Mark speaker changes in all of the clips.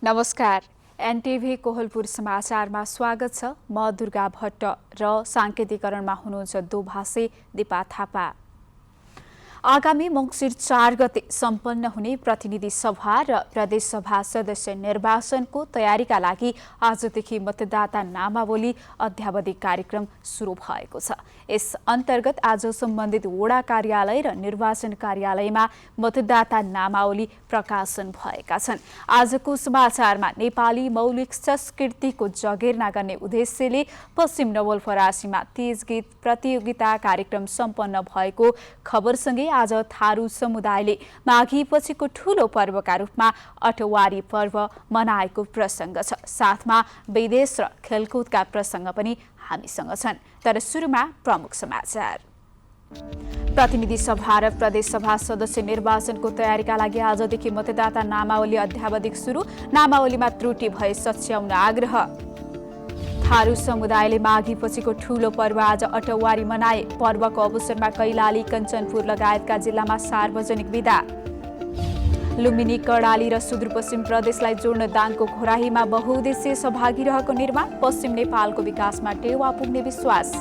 Speaker 1: नमस्कार, एनटीभी कोहलपुर समाचारमा स्वागत छ। म दुर्गा भट्ट र साङ्केतिकरणमा हुनुहुन्छ दोभाषी दिपा थापा। आगामी मङ्सिर 4 गते सम्पन्न हुने प्रतिनिधि सभा र प्रदेश सभा सदस्य निर्वाचनको तयारीका लागि आजदेखि मतदाता नामावली अध्यावधि कार्यक्रम सुरु भएको छ। यस अन्तर्गत आज सम्बन्धित वडा कार्यालय र निर्वाचन कार्यालयमा मतदाता नामावली प्रकाशन भएका छन्। आजको समाचारमा नेपाली मौलिक संस्कृतिको जगेर्ना गर्ने उद्देश्यले पश्चिम नवलपरासीमा तीज गीत प्रतियोगिता कार्यक्रम सम्पन्न भएको खबरसँगै आज थारू समुदायले माघी पछिको ठूलो पर्वका रूपमा अठवारी पर्व मनाएको प्रसङ्ग छ। साथमा विदेश र खेलकुदका प्रसङ्ग पनि हामीसँग छन्। तर सुरुमा प्रमुख समाचार। प्रतिनिधि सभा र प्रदेश सभा सदस्य निर्वाचनको तयारीका लागि आजदेखि मतदाता नामावली अध्यावधिक सुरु। नामावलीमा त्रुटि भए सच्याउन आग्रह। थारू समुदायले माघी पछिको ठूलो पर्व आज अटवारी मनाए। पर्वको अवसरमा कैलाली, कञ्चनपुर लगायतका जिल्लामा सार्वजनिक बिदा। लुम्बिनी, कर्णाली र सुदूरपश्चिम प्रदेशलाई जोड्न दाङको घोराहीमा बहुउद्देश्य सभागी रहको निर्माण। पश्चिम नेपालको विकासमा टेवा पुग्ने विश्वास।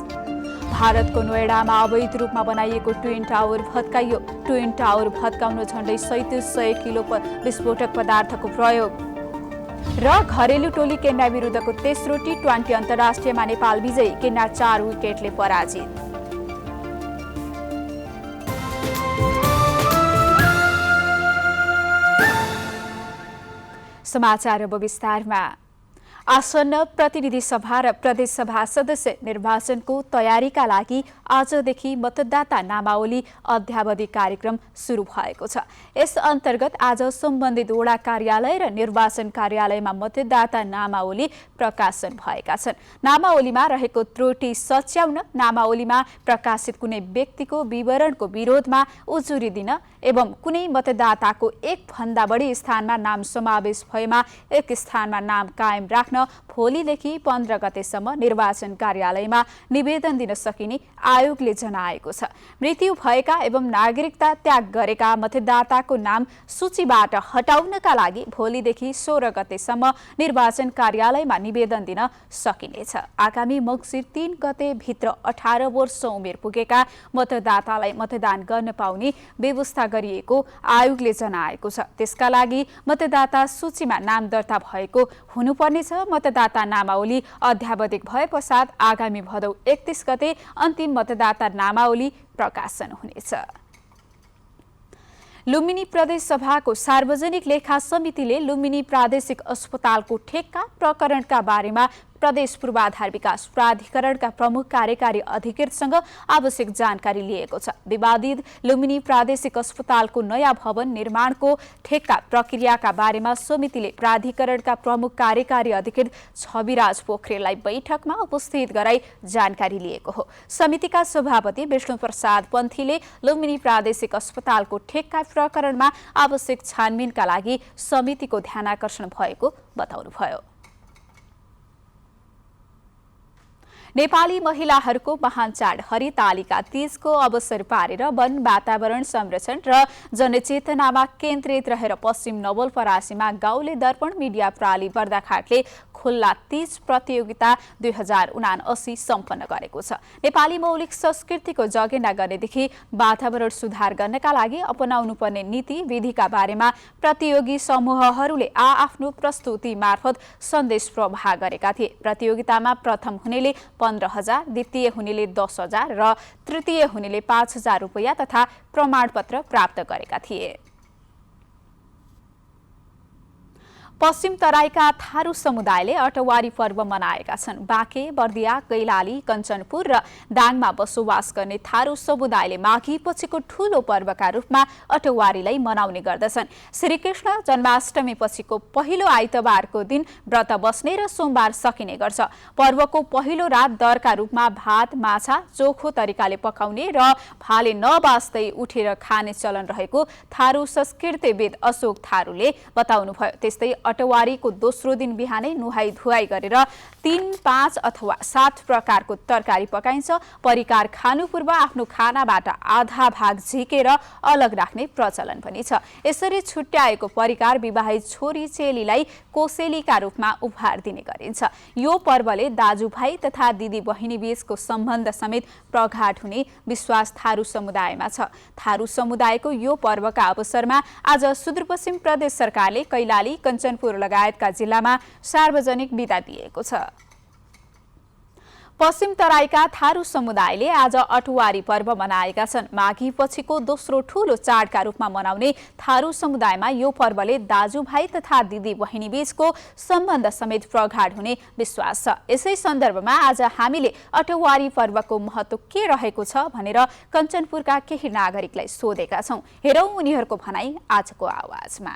Speaker 1: भारतको नोएडामा अवैध रूपमा बनाइएको ट्विन टावर भत्काइयो। ट्विन टावर भत्काउन झण्डै 3700 किलो विस्फोटक पदार्थको प्रयोग। र घरेलु टोली केन्या विरुद्धको तेस्रो टी20 अन्तर्राष्ट्रियमा नेपाल विजयी। केन्या 4 विकेटले पराजित। समाचार अब विस्तारमा। आसन्न प्रतिनिधि सभा र प्रदेश सभा सदस्य निर्वाचनको तयारीका लागि आजदेखि मतदाता नामावली अध्यावधि कार्यक्रम सुरु भएको छ। यस अन्तर्गत आज सम्बन्धित वडा कार्यालय र निर्वाचन कार्यालयमा मतदाता नामावली प्रकाशन भएका छन्। नामावलीमा रहेको त्रुटि सच्याउन, नामावलीमा प्रकाशित कुनै व्यक्तिको विवरणको विरोधमा उजुरी दिन एवं कुनै मतदाताको एक भन्दा बढी स्थानमा नाम समावेश भएमा एक स्थानमा नाम कायम राख्न भोलिदेखि 15 गतेसम्म निर्वाचन कार्यालयमा निवेदन दिन सकिने आयोगले जनाएको छ। मृत्यु भएका एवं नागरिकता त्याग गरेका मतदाताको नाम सूचीबाट हटाउनका लागि भोलिदेखि 16 गतेसम्म निर्वाचन कार्यालयमा निवेदन दिन सकिनेछ। आगामी मङ्सिर 3 गते भित्र 18 वर्ष उमेर पुगेका मतदातालाई मतदान गर्न पाउने व्यवस्था गरिएको आयोगले जनाएको छ। त्यसका लागि मतदाता सूचीमा नाम दर्ता भएको हुनुपर्नेछ। मतदाता नामावली अध्यावधिक भए पश्चात आगामी भदौ 31 गते अन्तिम मतदाता नामावली प्रकाशन हुनेछ। लुम्बिनी प्रदेश सभाको सार्वजनिक लेखा समितिले लुम्बिनी प्रादेशिक अस्पतालको ठेक्का प्रकरणका बारेमा प्रदेश पूर्वाधार विकास प्राधिकरणका प्रमुख कार्यकारी अधिकृतसँग आवश्यक जानकारी लिएको छ। विवादित लुम्बिनी प्रादेशिक अस्पतालको नयाँ भवन निर्माणको ठेक्का प्रक्रियाका बारेमा समितिले प्राधिकरणका प्रमुख कार्यकारी अधिकृत छविराज पोखरेललाई बैठकमा उपस्थित गराई जानकारी लिएको हो। समितिका सभापति विष्णु प्रसाद पन्थीले लुम्बिनी प्रादेशिक अस्पतालको ठेक्का प्रकरणमा आवश्यक छानबिनका लागि समितिको ध्यानाकर्षण भएको बताउनुभयो। नेपाली महिलाहरूको महान चाड हरितालिका तीजको अवसर पारेर वन वातावरण संरक्षण र जनचेतनामा केन्द्रित रहेर पश्चिम नवलपरासीमा गाउँले दर्पण मिडिया प्राली बर्दाघाटले खुल्ला तीज प्रतियोगिता 2079 सम्पन्न गरेको छ। नेपाली मौलिक संस्कृतिको जगेर्ना गर्नेदेखि वातावरण सुधार गर्नका लागि अपनाउनुपर्ने नीति विधिका बारेमा प्रतियोगी समूहहरूले आफ्नो प्रस्तुति मार्फत सन्देश प्रवाह गरेका थिए। प्रतियोगितामा प्रथम हुनेले 15,000, द्वितीय हुनेले 10,000 र तृतीय हुनेले 5,000 रुपैयाँ तथा प्रमाणपत्र प्राप्त गरेका थिए। पश्चिम तराईका थारू समुदायले अटवारी पर्व मनाएका छन्। बाँके, बर्दिया, कैलाली, कञ्चनपुर र दाङमा बसोबास गर्ने थारू समुदायले माघी पछिको ठूलो पर्वका रूपमा अटवारीलाई मनाउने गर्दछन्। श्रीकृष्ण जन्माष्टमी पछिको पहिलो आइतबारको दिन व्रत बस्ने र सोमबार सकिने गर्छ। पर्वको पहिलो रात दरका रूपमा भात, माछा चोखो तरिकाले पकाउने र भाले नबास्दै उठेर खाने चलन रहेको थारू संस्कृतिविद अशोक थारूले बताउनुभयो। त्यस्तै अटवारीको दोस्रो दिन बिहानै नुहाई धुवाई गरेर 3, 5 अथवा 7 प्रकारको तरकारी पकाइन्छ। परिकार खानु पूर्व आफ्नो खानाबाट आधा भाग झिकेर अलग राख्ने प्रचलन पनि छ। यसरी छुट्याएको परिकार विवाहित छोरी चेलीलाई कोसेलीका रूपमा उपहार दिने गरिन्छ। यो पर्वले दाजुभाइ तथा दिदी बहिनी बीचको सम्बन्ध समेत प्रगाढ हुने विश्वास थारू समुदायमा छ। थारू समुदायको यो पर्वका अवसरमा आज सुदूरपश्चिम प्रदेश सरकारले कैलाली, कञ्चनपुर लगायतका जिल्लामा सार्वजनिक बिदा दिएको छ। पश्चिम तराईका थारू समुदायले आज अटवारी पर्व मनाएका छन्। माघी पछिको दोस्रो ठूलो चाडका रूपमा मनाउने थारू समुदायमा यो पर्वले दाजुभाइ तथा दिदी बहिनी बीचको सम्बन्ध समेत प्रगाढ हुने विश्वास छ। यसै सन्दर्भमा आज हामीले अटवारी पर्वको महत्त्व के रहेको छ भनेर कञ्चनपुरका केही नागरिकलाई सोधेका छौं। हेरौं उनीहरूको भनाई आजको आवाजमा।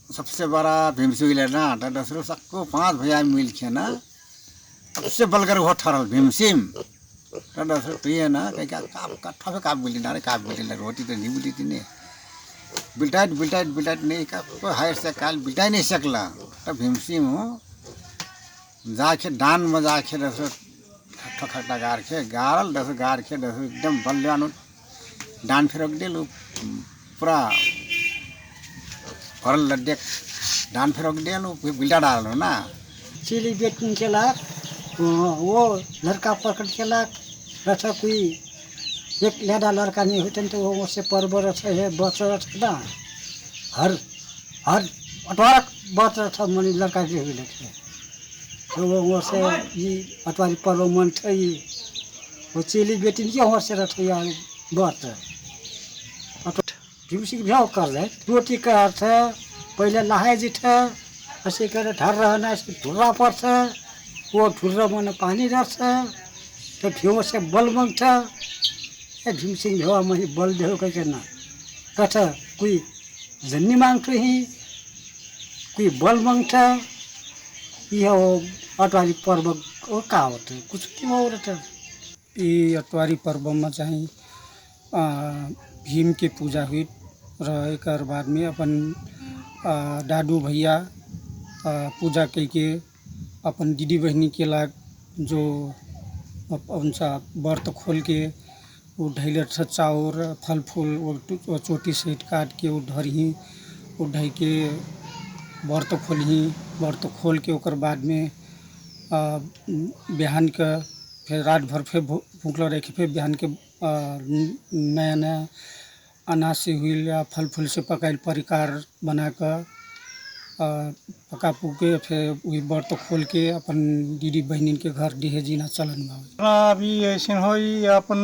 Speaker 2: सबसे बड़ा भीमसिंह लेना दूसरों सबको 5 भैया मिल के ना सबसे बलकर वो ठहरा भीमसिंह दूसरों तो ये ना कहीं काप बिल्डिंग ना काप बिल्डिंग रोटी तो नहीं बिल्टी ने बिल्टाइट नहीं का कोई हायर से काल बिल्टाई नहीं सकला। तो भीमसिंह हो जाके डान में जाके दूसरों ठोकटा गार के गारल दूसरों गार के दूसरों एकदम बल्लेवान डान फिर अगले लोग पूरा और लड्डे डान फिर लो फिर बिल्डा डालो ना
Speaker 3: चिली बेचने के लाख वो लड़का पकड़ के लाख रचा कोई एक लेडा लड़का नहीं होते तो वो उससे पर्व रचा है बच रहा ना हर अठवारा बच रहा मनी लड़का के हुए लगे तो वो से ये अठवारी पर्व मन था ये वो चिली बेचने के वो से रचा यार बच भीमसिंह भ्याउ कर रोटी का अर्थ पहले लहाय जिठ ऐसे कर ढर रहना ढुर्रा पर्छ वो ढुर्रा मन पानी रहछ तो भ्यू से बल मांगछ ए भीमसिंह भ्याउ मही बल देहो कह ना कथ कोई जन्नी मांगछ ही कोई बल मांगछ यो अटवारी पर्व ओ का होत कुछ के हो रहत
Speaker 4: ई अटवारी पर्व में चाहिँ भीम के पूजा हुई र एकर बाद में अपन दादू भैया पूजा करके अपन दीदी बहनी के लाग जो उनसा व्रत खोल के वो ढैले चाउर फल फूल वो चोटी सहित काट के वो ढई के व्रत खोल के ओकर बाद में बिहान के फिर रात भर फिर भूखल रह के फिर बिहान के नया अनाज से हुई या फल फूल से पकाइल परिकार बनाकर पका पुके फिर वही व्रत खोल के अपन दीदी बहनी के घर डिहे जीना चलन में
Speaker 5: अभी ऐसे हो अपन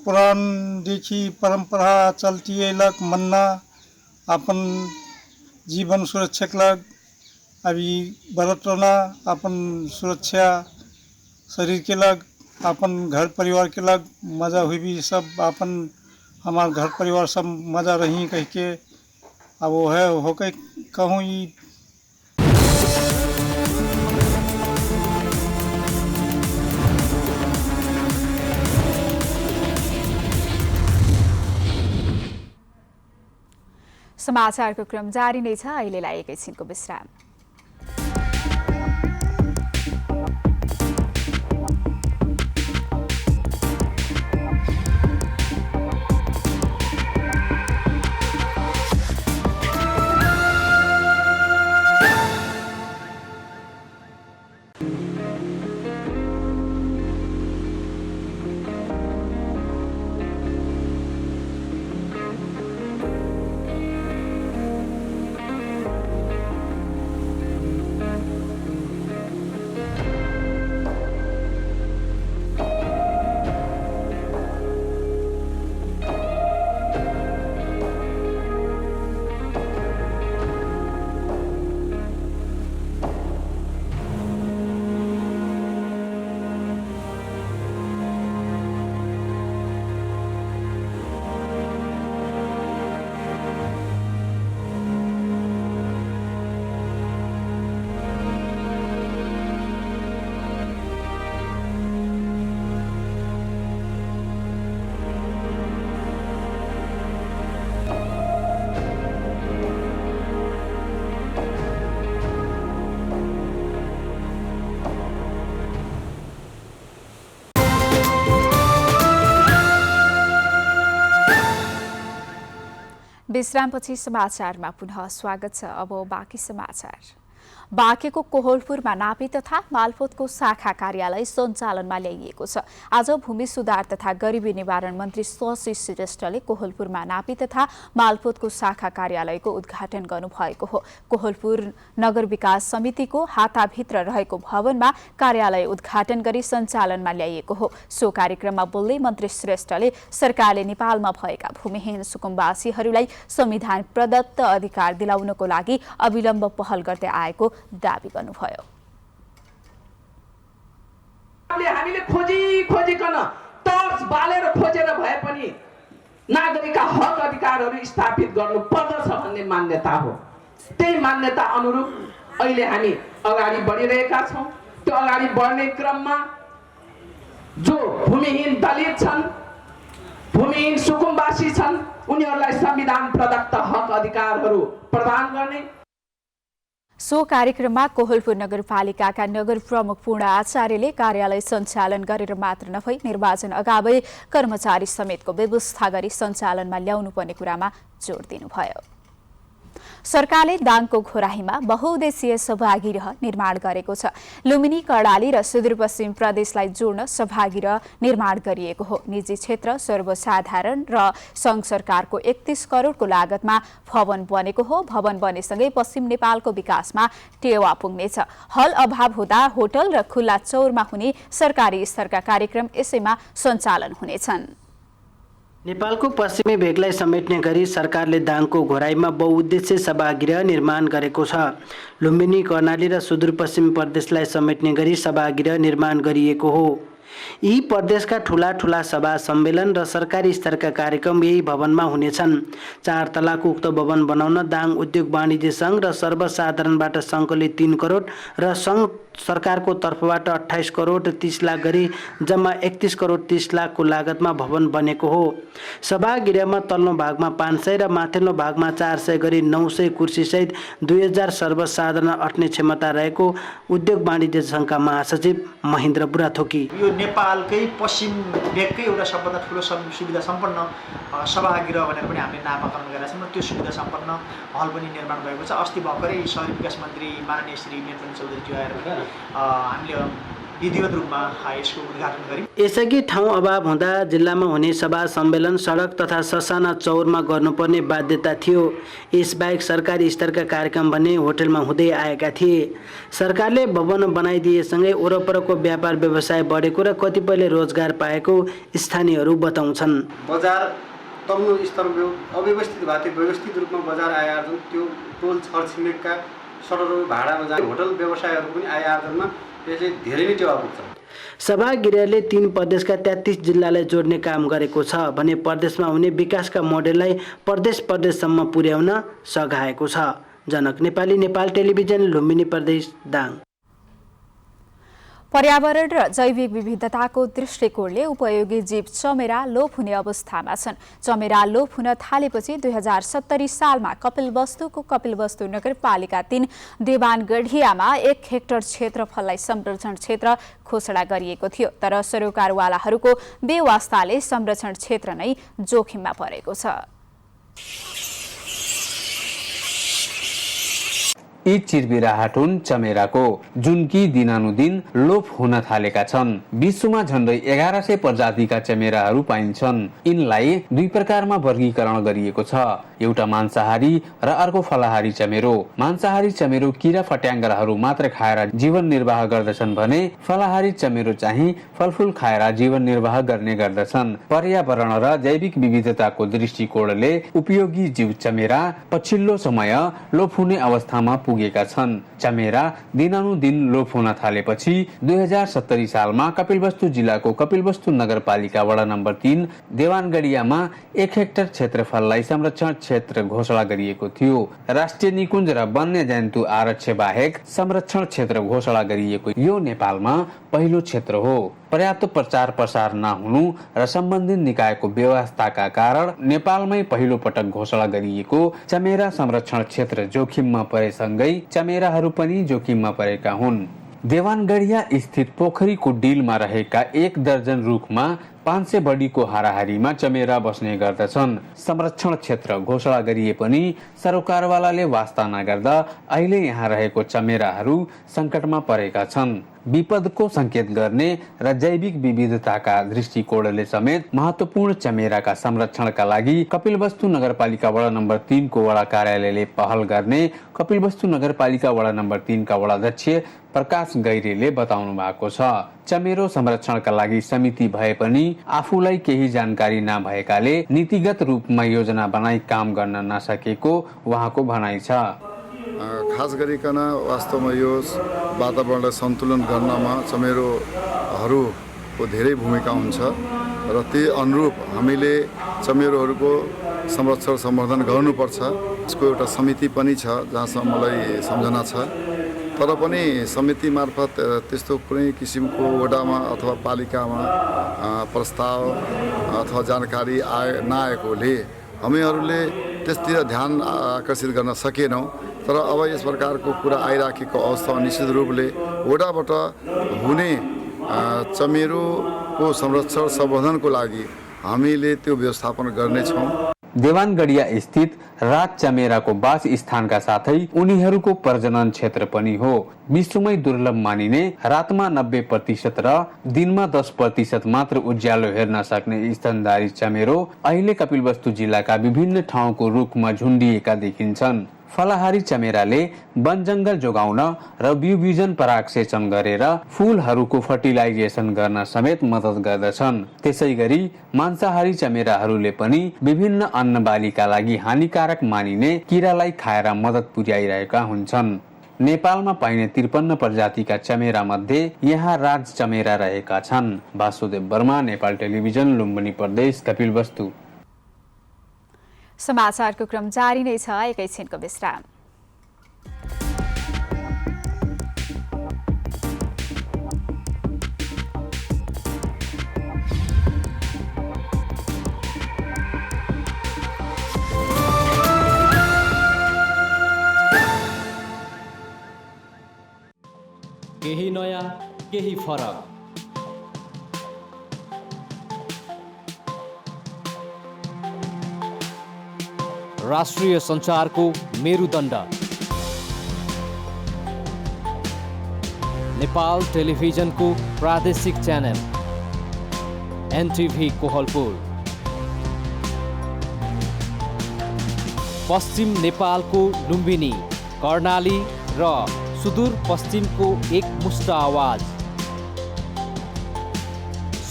Speaker 5: पुरान देखी परंपरा चलती है लग मन्ना अपन जीवन सुरक्षा लग अभी व्रत रहना अपन सुरक्षा शरीर के लग अपन घर परिवार के लग मज़ा हुई भी सब अपन हमार घर परिवार सब मज़ा रही कह के अब वो है हो के कहूँ ये
Speaker 1: समाचारको क्रम जारी नै छ। अहिलेलाई एकैछिनको विश्राम। विश्रामपछि समाचारमा पुनः स्वागत छ। अब बाँकी समाचार। बाँकेको कोहलपुरमा नापी तथा मालपोतको शाखा कार्यालय सञ्चालनमा ल्याइएको छ। आज भूमि सुधार तथा गरिबी निवारण मन्त्री शशि श्रेष्ठले कोहलपुरमा नापी तथा मालपोतको शाखा कार्यालयको उद्घाटन गर्नुभएको हो। कोहलपुर नगर विकास समितिको हाताभित्र रहेको भवनमा कार्यालय उद्घाटन गरी सञ्चालनमा ल्याइएको हो। सो कार्यक्रममा बोल्दै मन्त्री श्रेष्ठले सरकारले नेपालमा भएका भूमिहीन सुकुम्बासीहरूलाई संविधान प्रदत्त अधिकार दिलाउनको लागि अविलम्ब पहल गर्दै आएको दाबी गर्नुभयो।
Speaker 6: हामीले खोजिकन टर्च बालेर खोजेर भए पनि नागरिकका हक अधिकारहरू स्थापित गर्नु पर्दछ भन्ने मान्यता हो। त्यही मान्यता अनुरूप अहिले हामी अगाडि बढिरहेका छौँ। त्यो अगाडि बढ्ने क्रममा जो भूमिहीन दलित छन्, भूमिहीन सुकुम्बासी छन्, उनीहरूलाई संविधान प्रदत्त हक अधिकारहरू प्रदान गर्ने।
Speaker 1: सो कार्यक्रममा कोहलपुर नगरपालिकाका नगर प्रमुख पूर्ण आचार्यले कार्यालय सञ्चालन गरेर मात्र नभई निर्वाचन अगावै कर्मचारी समेतको व्यवस्था गरी सञ्चालनमा ल्याउनुपर्ने कुरामा जोड दिनुभयो। सरकारले दाङको घोराहीमा बहुउद्देशीय सभागृह निर्माण गरेको छ। लुम्बिनी, कर्णाली र सुदूरपश्चिम प्रदेशलाई जोड्न सभागृह निर्माण गरिएको हो। निजी क्षेत्र, सर्वसाधारण र सङ्घ सरकारको 31 करोडको लागतमा भवन बनेको हो। भवन बनेसँगै पश्चिम नेपालको विकासमा टेवा पुग्नेछ। हल अभाव हुँदा होटल र खुल्ला चौरमा हुने सरकारी स्तरका कार्यक्रम यसैमा सञ्चालन हुनेछन्।
Speaker 7: नेपालको पश्चिमी भेगलाई समेट्ने गरी सरकारले दाङको घोराईमा बहुउद्देश्य सभागृह निर्माण गरेको छ। लुम्बिनी, कर्णाली र सुदूरपश्चिम प्रदेशलाई समेट्ने गरी सभागृह निर्माण गरिएको हो। यी प्रदेशका ठूला सभा सम्मेलन र सरकारी स्तरका कार्यक्रम यही भवनमा हुनेछन्। 4 तलाको उक्त भवन बनाउन दाङ उद्योग वाणिज्य सङ्घ र सर्वसाधारणबाट सङ्घले 3 करोड र सङ्घ सरकारको तर्फबाट 28 करोड 30 लाख गरी जम्मा 31 करोड 30 लाखको लागतमा भवन बनेको हो। सभागृहमा तल्लो भागमा 500 र माथिल्लो भागमा 400 गरी 900 कुर्सीसहित 2000 सर्वसाधारण अट्ने क्षमता रहेको उद्योग वाणिज्य सङ्घका महासचिव महेन्द्र बुढाथोकी।
Speaker 8: यो नेपालकै पश्चिम भेगकै एउटा सबभन्दा ठुलो सुविधा सम्पन्न सभागृह भनेर पनि हामीले नामाकरण गरेका छौँ र त्यो सुविधा सम्पन्न हल पनि निर्माण भएको छ। अस्ति भर्खरै शहरी विकास मन्त्री माननीय श्री मेनपन चौधरीज्यू आएर हामीले विधिवत रूपमा यसको उद्घाटन गर्यौँ।
Speaker 7: यसअघि ठाउँ अभाव हुँदा जिल्लामा हुने सभा सम्मेलन सडक तथा ससाना चौरमा गर्नुपर्ने बाध्यता थियो। यसबाहेक सरकारी स्तरका कार्यक्रम भने होटलमा हुँदै आएका थिए। सरकारले भवन बनाइदिएसँगै वरपरको व्यापार व्यवसाय बढेको र कतिपयले रोजगार पाएको स्थानीयहरू बताउँछन्।
Speaker 9: बजार तल्लो स्तरमा अव्यवस्थित भएको थियो, व्यवस्थित रूपमा बजार आय आर्जन त्यो टोल छरछिमेकका सडकहरू भाडामा जाने होटल व्यवसायहरू पनि आय आर्जनमा यसले धेरै नै टेवा पुग्छ।
Speaker 7: सभागृहले 3 प्रदेशका 33 जिल्लालाई जोड्ने काम गरेको छ भने प्रदेशमा हुने विकासका मोडेललाई प्रदेशसम्म पुर्याउन सघाएको छ। जनक नेपाली, नेपाल टेलिभिजन, लुम्बिनी प्रदेश, दाङ।
Speaker 1: पर्यावरण र जैविक विविधताको दृष्टिकोणले उपयोगी जीव चमेरा लोप हुने अवस्थामा छन्। चमेरा लोप हुन थालेपछि 2070 सालमा कपिलवस्तु नगरपालिका 3 देवानगढियामा 1 हेक्टर क्षेत्रफललाई संरक्षण क्षेत्र घोषणा गरिएको थियो। तर सरोकारवालाहरूको बेवास्ताले संरक्षण क्षेत्र नै जोखिममा परेको छ।
Speaker 10: यी चिरबिराहट हुन् चमेराको, जुन कि दिनानुदिन लोप हुन थालेका छन्। विश्वमा झन्डै 1100 प्रजातिका चमेराहरू पाइन्छन्। यिनलाई 2 प्रकारमा वर्गीकरण गरिएको छ, एउटा मांसाहारी र अर्को फलाहारी चमेरो। मांसाहारी चमेरो किरा फट्याङ्ग्राहरू मात्र खाएर जीवन निर्वाह गर्दछन् भने फलाहारी चमेरो चाहिँ फलफुल खाएर जीवन निर्वाह गर्ने गर्दछन्। पर्यावरण र जैविक विविधताको दृष्टिकोणले उपयोगी जीव चमेरा पछिल्लो समय लोप हुने अवस्थामा पुगेका छन्। चमेरा दिनानुदिन लोप हुन थालेपछि 2070 सालमा कपिलवस्तु जिल्लाको कपिलवस्तु नगरपालिका वडा नम्बर 3 देवानगढियामा 1 हेक्टर क्षेत्रफललाई संरक्षण क्षेत्र घोषणा गरिएको थियो। राष्ट्रिय निकुञ्ज र वन्यजन्तु आरक्ष बाहेक संरक्षण क्षेत्र घोषणा गरिएको यो नेपालमा पहिलो क्षेत्र हो। पर्याप्त प्रचार प्रसार नहुनु र सम्बन्धित निकायको व्यवस्थाका कारण नेपालमै पहिलो पटक घोषणा गरिएको चमेरा संरक्षण क्षेत्र जोखिममा परेसँगै चमेराहरू पनि जोखिममा परेका हुन्। देवानगढिया स्थित पोखरीको डिलमा रहेका 1 दर्जन रुखमा 500 बढीको हाराहारीमा चमेरा बस्ने गर्दछन्। संरक्षण क्षेत्र घोषणा गरिए पनि सरकारवालाले वास्ता नगर्दा अहिले यहाँ रहेको चमेराहरू सङ्कटमा परेका छन्। विपदको संकेत गर्ने र जैविक विविधताका दृष्टिकोणले समेत महत्वपूर्ण चमेराका संरक्षणका लागि कपिलवस्तु नगरपालिका वडा नम्बर 3 को वडा कार्यालयले पहल गर्ने कपिलवस्तु नगरपालिका वडा नम्बर 3 का वडाध्यक्ष प्रकाश गैरेले बताउनु भएको छ। चमेरो संरक्षणका लागि समिति भए पनि आफूलाई केही जानकारी नभएकाले नीतिगत रूपमा योजना बनाई काम गर्न नसकेको उहाँको भनाइ छ।
Speaker 11: खास गरिकन वास्तवमा यो वातावरणलाई सन्तुलन गर्नमा चमेरोहरूको धेरै भूमिका हुन्छ र त्यही अनुरूप हामीले चमेरोहरूको संरक्षण सम्वर्धन गर्नुपर्छ। यसको एउटा समिति पनि छ जहाँसम्म मलाई सम्झना छ, तर पनि समिति मार्फत त्यस्तो कुनै किसिमको वडामा अथवा पालिकामा प्रस्ताव अथवा जानकारी नआएकोले हामीहरूले त्यसतिर ध्यान आकर्षित गर्न सकेनौँ। तर अब यस प्रकारको कुरा आइराखेको अवस्थामा निश्चित रूपले वडाबाट हुने चमेरोको संरक्षण सम्वर्धनको लागि हामीले त्यो व्यवस्थापन गर्नेछौँ।
Speaker 10: देवानगढिया स्थित रात चमेराको वास स्थानका साथै उनीहरूको प्रजनन क्षेत्र पनि हो। विश्वमै दुर्लभ मानिने रातमा 90% र दिनमा 10% मात्र उज्यालो हेर्न सक्ने स्तनधारी चमेरो अहिले कपिलवस्तु जिल्लाका विभिन्न ठाउँको रुखमा झुन्डिएका देखिन्छन्। फलाहारी चमेराले वन जंगल जोगाउन र बिउबिजन परागसेचन गरेर फूलहरूको फर्टिलाइजेसन गर्न समेत मद्दत गर्दछन्। त्यसैगरी मांसाहारी चमेराहरूले पनि विभिन्न अन्नबालीका लागि हानिकारक मानिने किरालाई खाएर मद्दत पुर्याइरहेका हुन्छन्। नेपालमा पाइने 53 प्रजातिका चमेरा मध्ये यहाँ राज चमेरा रहेका छन्। वासुदेव वर्मा, नेपाल टेलिभिजन, लुम्बिनी प्रदेश, कपिलवस्तु।
Speaker 1: समाचारको क्रम जारी नै छ, एकैछिनको विश्राम।
Speaker 12: केही नयाँ, केही फरक। राष्ट्रिय सञ्चारको मेरुदण्ड नेपाल टेलिभिजनको प्रादेशिक च्यानल एनटिभी कोहलपुर। पश्चिम नेपालको लुम्बिनी, कर्णाली र सुदूर पश्चिमको एकमुष्ट आवाज।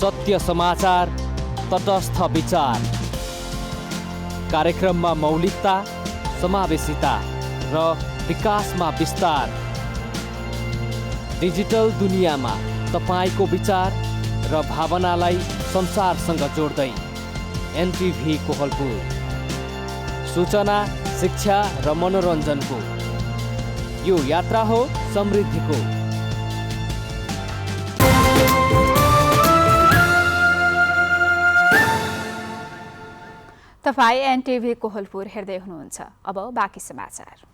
Speaker 12: सत्य समाचार, तटस्थ विचार। कार्यक्रममा मौलिकता, समावेशिता र विकासमा विस्तार। डिजिटल दुनियाँमा तपाईको विचार र भावनालाई संसारसँग जोड्दै एनटिभी कोहलपुर। सूचना, शिक्षा र मनोरञ्जनको यो यात्रा हो समृद्धिको।
Speaker 1: तपाईं एनटिभी कोहलपुर हेर्दै हुनुहुन्छ। अब बाँकी समाचार।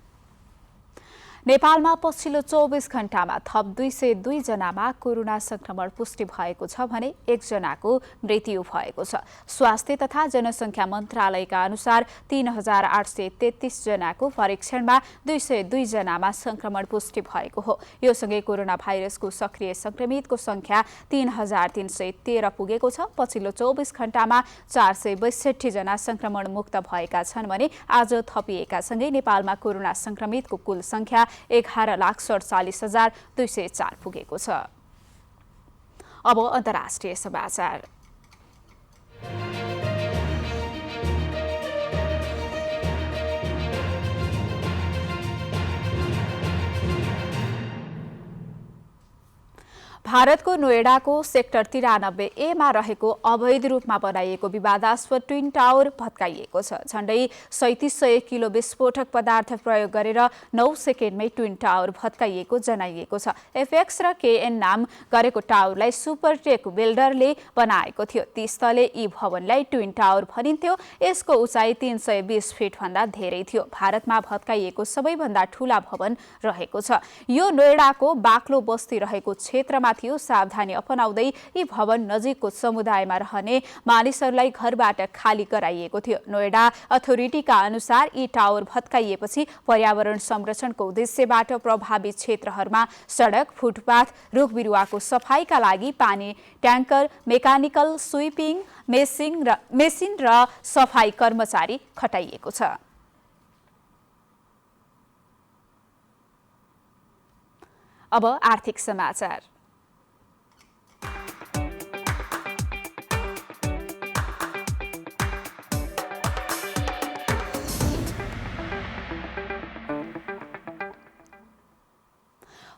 Speaker 1: नेपालमा पछिल्लो 24 घण्टामा थप 202 जनामा कोरोना संक्रमण पुष्टि भएको छ भने 1 जनाको मृत्यु भएको छ। स्वास्थ्य तथा जनसङ्ख्या मन्त्रालयका अनुसार 3833 जनाको परीक्षणमा 202 जनामा संक्रमण पुष्टि भएको हो। यो सँगै कोरोना भाइरसको सक्रिय संक्रमितको संख्या 3313 पुगेको छ। पछिल्लो 24 घण्टामा 462 जना संक्रमण मुक्त भएका छन् भने आज थपिएका सँगै नेपालमा कोरोना संक्रमितको कुल संख्या 11,47,204 पुगेको छ। अब अन्तर्राष्ट्रिय समाचार। भारतको नोएडाको सेक्टर 93A मा रहेको अवैध रूपमा बनाइएको विवादास्पद ट्विन टावर भत्काइएको छ। झण्डै 3700 किलो विस्फोटक पदार्थ प्रयोग गरेर 9 सेकेन्डमै ट्विन टावर भत्काइएको जनाइएको छ। एफएक्स र केएन नाम गरेको टावरलाई सुपरटेक बिल्डरले बनाएको थियो। 30 तले यी भवनलाई ट्विन टावर भनिन्थ्यो। यसको उचाइ 320 फिट भन्दा धेरै थियो। भारतमा भत्काइएको सबैभन्दा ठूला भवन रहेको छ। यो नोएडाको बाक्लो बस्ती रहेको क्षेत्रमा थियो। सावधानी अपनाउँदै यी भवन नजिकको समुदायमा रहने मानिसहरूलाई घरबाट खाली गराइएको थियो। नोएडा अथोरिटीका अनुसार यी टावर भत्काइएपछि पर्यावरण संरक्षणको उद्देश्यबाट प्रभावित क्षेत्रहरूमा सडक, फुटपाथ, रुख बिरुवाको सफाईका लागि पानी ट्याङ्कर, मेकानिकल स्विपिङ मेसिन र सफाई कर्मचारी खटाइएको छ। अब आर्थिक समाचार।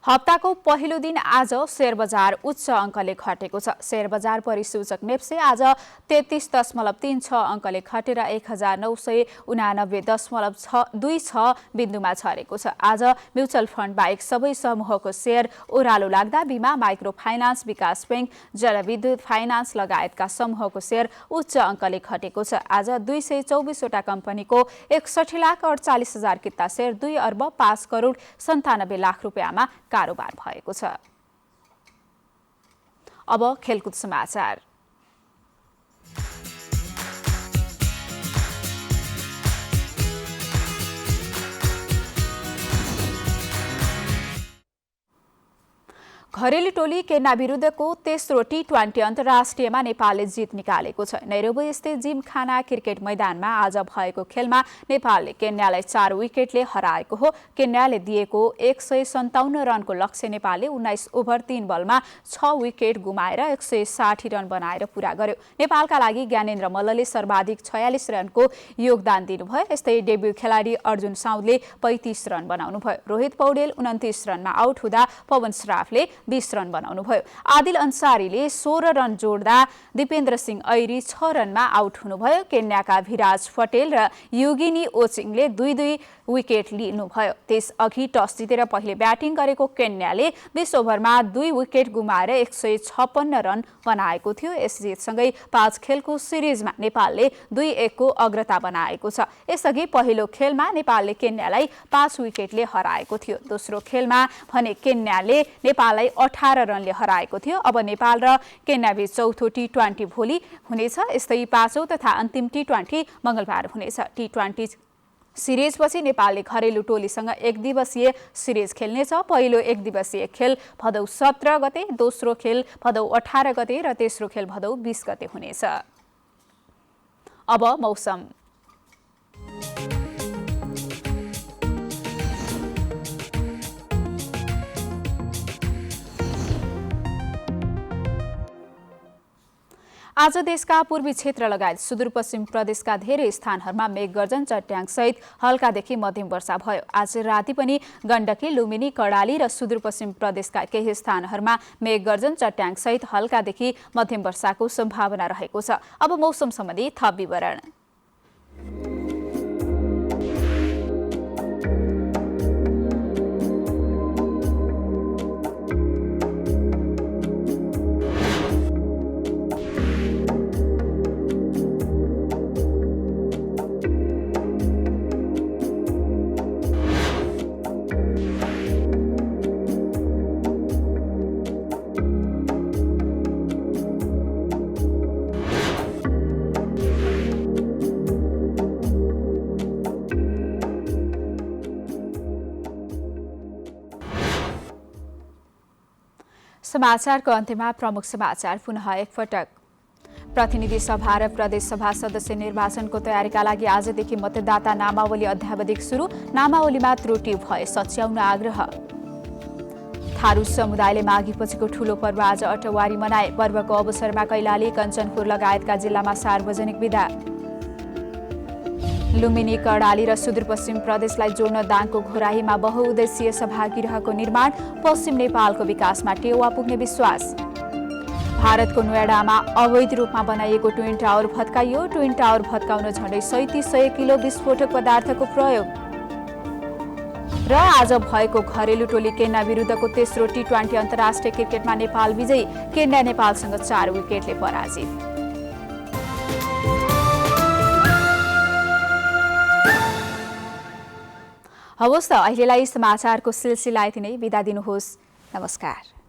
Speaker 1: हप्ताको पहिलो दिन आज शेयर बजार उच्च अङ्कले घटेको छ। शेयर बजार परिसूचक नेप्से आज 33.36 अङ्कले घटेर 1989.26 बिन्दुमा झरेको छ। आज म्युचुअल फन्ड बाहेक सबै समूहको शेयर ओह्रालो लाग्दा बिमा, माइक्रो फाइनान्स, विकास बैंक, जलविद्युत फाइनान्स लगायतका समूहको शेयर उच्च अङ्कले घटेको छ। आज 224 वटा कम्पनीको 61,48,000 किता शेयर 2 अर्ब 5 करोड 97 लाख रुपियाँमा कारोबार भएको छ। अब खेलकुद समाचार। घरेलु टोली केन्या विरुद्धको तेस्रो टी20 अन्तर्राष्ट्रियमा नेपालले जित निकालेको छ। नैरोबी स्थित जिमखाना क्रिकेट मैदानमा आज भएको खेलमा नेपालले केन्यालाई 4 विकेटले हराएको हो। केन्याले दिएको 157 रनको लक्ष्य नेपालले 19 ओभर 3 बलमा 6 विकेट गुमाएर 160 रन बनाएर पूरा गर्यो। नेपालका लागि ज्ञानेन्द्र मल्लले सर्वाधिक 46 रनको योगदान दिनुभयो। यस्तै डेब्यू खेलाडी अर्जुन साउदले 35 रन बनाउनुभयो। रोहित पौडेल 29 रनमा आउट हुँदा पवन श्राफले 20 रन बनाउनुभयो। आदिल अन्सारीले 16 रन जोड्दा दिपेन्द्र सिंह ऐरी 6 रनमा आउट हुनुभयो। केन्याका भिराज पटेल र युगिनी ओचिङले 2-2 विकेट लिनुभयो। त्यसअघि टस जितेर पहिले ब्याटिङ गरेको केन्याले 20 ओभरमा 2 विकेट गुमाएर 156 रन बनाएको थियो। यस जितसँगै 5 खेलको सिरिजमा नेपालले 2-1 को अग्रता बनाएको छ। यसअघि पहिलो खेलमा नेपालले केन्यालाई 5 विकेटले हराएको थियो। दोस्रो खेलमा भने केन्याले नेपाललाई 18 रनले हराएको थियो। अब नेपाल र केन्याबीच चौथो टी20 भोलि हुनेछ। यस्तै पाँचौं तथा अन्तिम टी20 मंगलबार हुनेछ। टी20 सिरिजपछि नेपालले घरेलु टोलीसँग 1 दिवसीय सिरिज खेल्नेछ। पहिलो 1 दिवसीय खेल भदौ 17 गते, दोस्रो खेल भदौ 18 गते र तेस्रो खेल भदौ 20 गते हुनेछ। अब मौसम। आज देशका पूर्वी क्षेत्र लगायत सुदूरपश्चिम प्रदेशका धेरै स्थानहरूमा मेघगर्जन, चट्याङसहित हल्कादेखि मध्यम वर्षा भयो। आज राति पनि गण्डकी, लुम्बिनी, कर्णाली र सुदूरपश्चिम प्रदेशका केही स्थानहरूमा मेघगर्जन, चट्याङसहित हल्कादेखि मध्यम वर्षाको सम्भावना रहेको छ। अब मौसम सम्बन्धी थप विवरण। समाचारको अन्त्यमा प्रमुख समाचार पुनः एकपटक। प्रतिनिधि सभा र प्रदेश सभा सदस्य निर्वाचनको तयारीका लागि आजदेखि मतदाता नामावली अध्यावधिक सुरु। नामावलीमा त्रुटि भए सच्याउन आग्रह। थारू समुदायले माघीपछिको ठूलो पर्व आज अटवारी मनाए। पर्वको अवसरमा कैलाली, कञ्चनपुर लगायतका जिल्लामा सार्वजनिक बिदा। लुम्बिनी, कर्णाली र सुदूरपश्चिम प्रदेशलाई जोड्न दाङको घोराहीमा बहुउद्देश्यीय सभागृहको निर्माण। पश्चिम नेपालको विकासमा टेवा पुग्ने विश्वास। भारतको नोएडामा अवैध रूपमा बनाइएको ट्विन टावर भत्काइयो। ट्विन टावर भत्काउन झण्डै 3700 किलो विस्फोटक पदार्थको प्रयोग। र आज भएको घरेलु टोली केन्या विरुद्धको तेस्रो टी20 अन्तर्राष्ट्रिय क्रिकेटमा नेपाल विजयी। केन्या नेपालसँग 4 विकेटले पराजित। हवस् त, अहिलेलाई समाचारको सिलसिला यति नै। बिदा दिनुहोस्। नमस्कार।